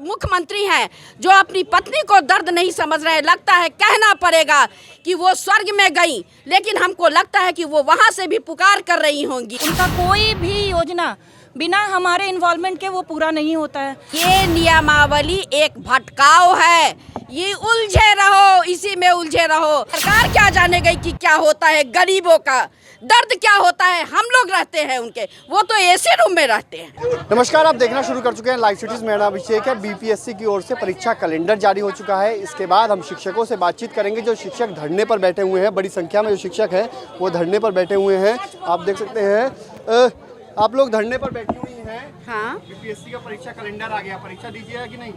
मुख्यमंत्री हैं जो अपनी पत्नी को दर्द नहीं समझ रहे। लगता है कहना पड़ेगा कि वो स्वर्ग में गई, लेकिन हमको लगता है कि वो वहाँ से भी पुकार कर रही होंगी। उनका कोई भी योजना बिना हमारे इन्वॉल्वमेंट के वो पूरा नहीं होता है। ये नियमावली एक भटकाव है, ये उलझे रहो, इसी में उलझे रहो। सरकार क्या जाने गई कि क्या होता है गरीबों का दर्द, क्या होता है। हम लोग रहते हैं उनके, वो तो एसी रूम में रहते हैं। नमस्कार, आप देखना शुरू कर चुके हैं लाइव सिटीज। मेरा नाम अभिषेक है। बीपीएससी की ओर से परीक्षा कैलेंडर जारी हो चुका है। इसके बाद हम शिक्षकों से बातचीत करेंगे। जो शिक्षक धरने पर बैठे हुए हैं, बड़ी संख्या में जो शिक्षक हैं वो धरने पर बैठे हुए हैं। आप देख सकते हैं, आप लोग धरने पर बैठी हुई हैं। हाँ, बीपीएससी का परीक्षा कैलेंडर आ गया, परीक्षा दीजिएगा कि नहीं?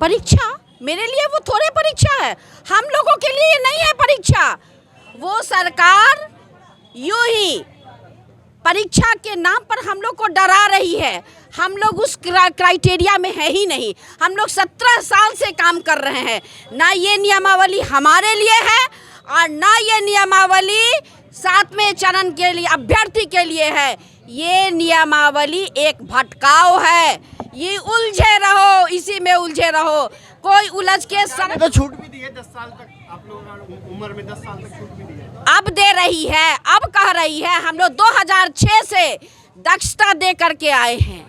परीक्षा मेरे लिए वो थोड़े परीक्षा है, हम लोगों के लिए नहीं है परीक्षा। वो सरकार यूं ही परीक्षा के नाम पर हम लोग को डरा रही है। हम लोग उस क्राइटेरिया में है ही नहीं। हम लोग 17 साल से काम कर रहे हैं। ना ये नियमावली हमारे लिए है और ना ये नियमावली 7वें चरण के लिए अभ्यर्थी के लिए है। ये नियमावली एक भटकाव है, ये उलझे रहो, इसी में उलझे रहो। कोई उलझ के तो छूट भी दी है 10 साल तक, आप लोग उम्र में 10 साल तक छूट भी दी है। अब दे रही है, अब कह रही है। हम लोग 2006 से दक्षता दे करके आए हैं,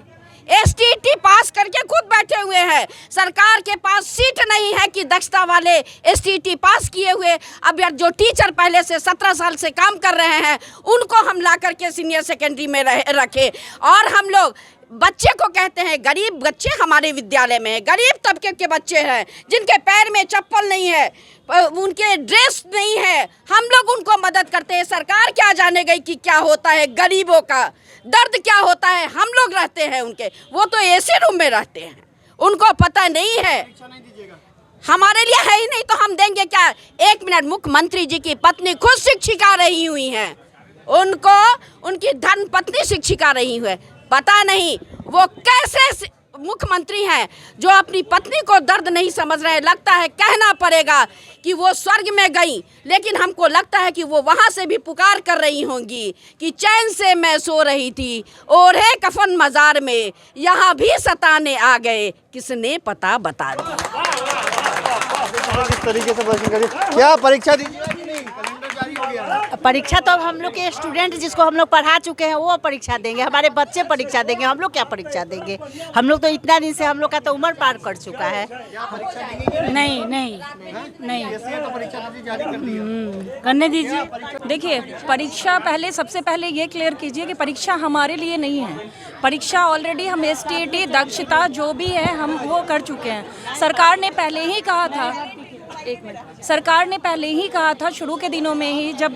एसटीटी पास करके खुद बैठे हुए हैं। सरकार के पास सीट नहीं है कि दक्षता वाले एसटीटी पास किए हुए अब यार जो टीचर पहले से 17 साल से काम कर रहे हैं उनको हम ला करके सीनियर सेकेंडरी में रखे। और हम लोग बच्चे को कहते हैं, गरीब बच्चे हमारे विद्यालय में हैं, गरीब तबके के बच्चे हैं जिनके पैर में चप्पल नहीं है, उनके ड्रेस नहीं है। हम लोग उनको मदद करते हैं। सरकार क्या जाने गई कि क्या होता है गरीबों का दर्द, क्या होता है। हम लोग रहते हैं उनके, वो तो एसी रूम में रहते हैं, उनको पता नहीं है। हमारे लिए है ही नहीं तो हम देंगे क्या? एक मिनट, मुख्यमंत्री जी की पत्नी खुद शिक्षिका रही हुई हैं, उनको उनकी धर्म पत्नी शिक्षिका रही हुई है। पता नहीं वो कैसे मुख्यमंत्री हैं जो अपनी पत्नी को दर्द नहीं समझ रहे। लगता है कहना पड़ेगा कि वो स्वर्ग में गई, लेकिन हमको लगता है कि वो वहाँ से भी पुकार कर रही होंगी कि चैन से मैं सो रही थी, ओढ़े कफन मजार में, यहाँ भी सताने आ गए, किसने पता बता दिया। किस तरीके से प्रश्न करिए, क्या परीक्षा दीजिएगा कि नहीं? कैलेंडर जारी हो गया है। परीक्षा तो अब हम लोग के स्टूडेंट जिसको हम लोग पढ़ा चुके हैं वो परीक्षा देंगे, हमारे बच्चे परीक्षा देंगे। हम लोग क्या परीक्षा देंगे? हम लोग तो इतना दिन से हम लोग का तो उम्र पार कर चुका है। नहीं नहीं नहीं, तो परीक्षा जारी कर दी है। करने दीजिए। देखिए, परीक्षा पहले सबसे पहले ये क्लियर कीजिए कि परीक्षा हमारे लिए नहीं है। परीक्षा ऑलरेडी हम एसटीटी दक्षता जो भी है हम वो कर चुके हैं। सरकार ने पहले ही कहा था, एक मिनट, सरकार ने पहले ही कहा था शुरू के दिनों में ही, जब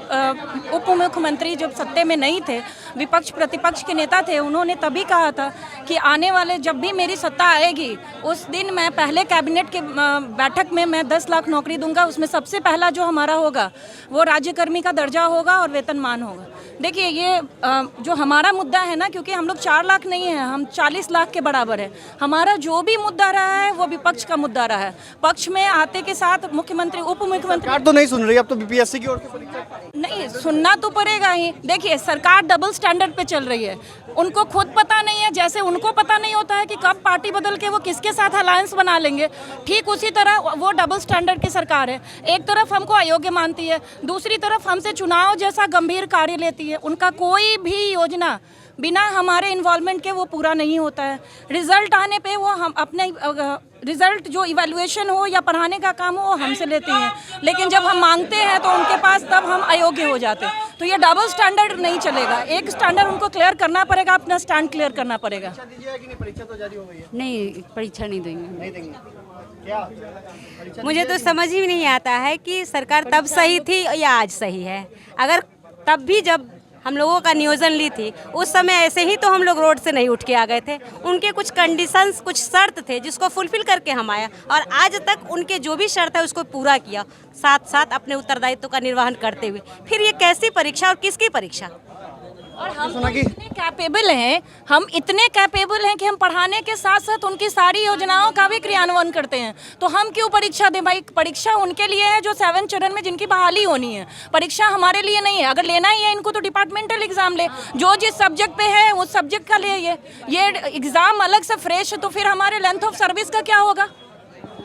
उप मुख्यमंत्री जब सत्ते में नहीं थे, विपक्ष प्रतिपक्ष के नेता थे, उन्होंने तभी कहा था कि आने वाले जब भी मेरी सत्ता आएगी उस दिन मैं पहले कैबिनेट के बैठक में मैं 10 लाख नौकरी दूंगा। उसमें सबसे पहला जो हमारा होगा वो राज्यकर्मी का दर्जा होगा और वेतनमान होगा। देखिए, ये जो हमारा मुद्दा है ना, क्योंकि हम लोग 4 लाख नहीं हैं, हम 40 लाख के बराबर है। हमारा जो भी मुद्दा रहा है वो विपक्ष का मुद्दा रहा है। पक्ष में आते के साथ मुख्यमंत्री उप मुख्यमंत्री सरकार तो नहीं सुन रही, अब तो बीपीएससी की ओर से परीक्षा नहीं सुनना तो पड़ेगा ही। देखिए, सरकार डबल स्टैंडर्ड पे चल रही है। उनको खुद पता नहीं है, जैसे उनको पता नहीं होता है कि कब पार्टी बदल के वो किसके साथ अलायंस बना लेंगे, ठीक उसी तरह वो डबल स्टैंडर्ड की सरकार है। एक तरफ हमको अयोग्य मानती है, दूसरी तरफ हमसे चुनाव जैसा गंभीर कार्य लेती है। उनका कोई भी योजना बिना हमारे इन्वॉल्वमेंट के वो पूरा नहीं होता है। रिजल्ट आने पे वो हम अपने रिजल्ट जो इवैल्यूएशन हो या पढ़ाने का काम हो वो हमसे लेते हैं, लेकिन जब हम मांगते हैं तो उनके पास तब हम अयोग्य हो जाते हैं। तो ये डबल स्टैंडर्ड नहीं चलेगा। एक स्टैंडर्ड उनको क्लियर करना पड़ेगा, अपना स्टैंड क्लियर करना पड़ेगा। परीक्षा तो जारी हो गई है। नहीं, परीक्षा नहीं देंगे। नहीं देंगे क्या? मुझे तो समझ ही नहीं आता है कि सरकार तब सही थी या आज सही है। अगर तब भी जब हम लोगों का नियोजन ली थी उस समय ऐसे ही तो हम लोग रोड से नहीं उठ के आ गए थे। उनके कुछ कंडीशंस, कुछ शर्त थे जिसको फुलफिल करके हम आया, और आज तक उनके जो भी शर्त है उसको पूरा किया, साथ साथ अपने उत्तरदायित्व का निर्वहन करते हुए। फिर ये कैसी परीक्षा और किसकी परीक्षा? और हम सुना कि इतने कैपेबल हैं, हम इतने कैपेबल हैं कि हम पढ़ाने के साथ साथ उनकी सारी योजनाओं का भी क्रियान्वयन करते हैं। तो हम क्यों परीक्षा दें भाई? परीक्षा उनके लिए है जो 7 चरण में जिनकी बहाली होनी है। परीक्षा हमारे लिए नहीं है। अगर लेना ही है इनको तो डिपार्टमेंटल एग्जाम ले, जो जिस सब्जेक्ट पे है उस सब्जेक्ट का ले। ये एग्जाम अलग से फ्रेश, तो फिर हमारे लेंथ ऑफ सर्विस का क्या होगा?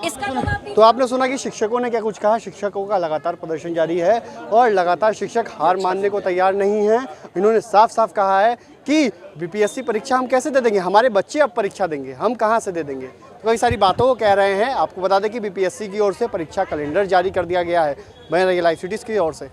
इसका जवाब तो आपने सुना कि शिक्षकों ने क्या कुछ कहा। शिक्षकों का लगातार प्रदर्शन जारी है और लगातार शिक्षक हार मानने को तैयार नहीं हैं। इन्होंने साफ साफ कहा है कि बीपीएससी परीक्षा हम कैसे दे देंगे, हमारे बच्चे अब परीक्षा देंगे, हम कहाँ से दे देंगे। तो कई सारी बातों को कह रहे हैं। आपको बता दें कि बीपीएससी की ओर से परीक्षा कैलेंडर जारी कर दिया गया है। मैं लाइव सिटीज़ की ओर से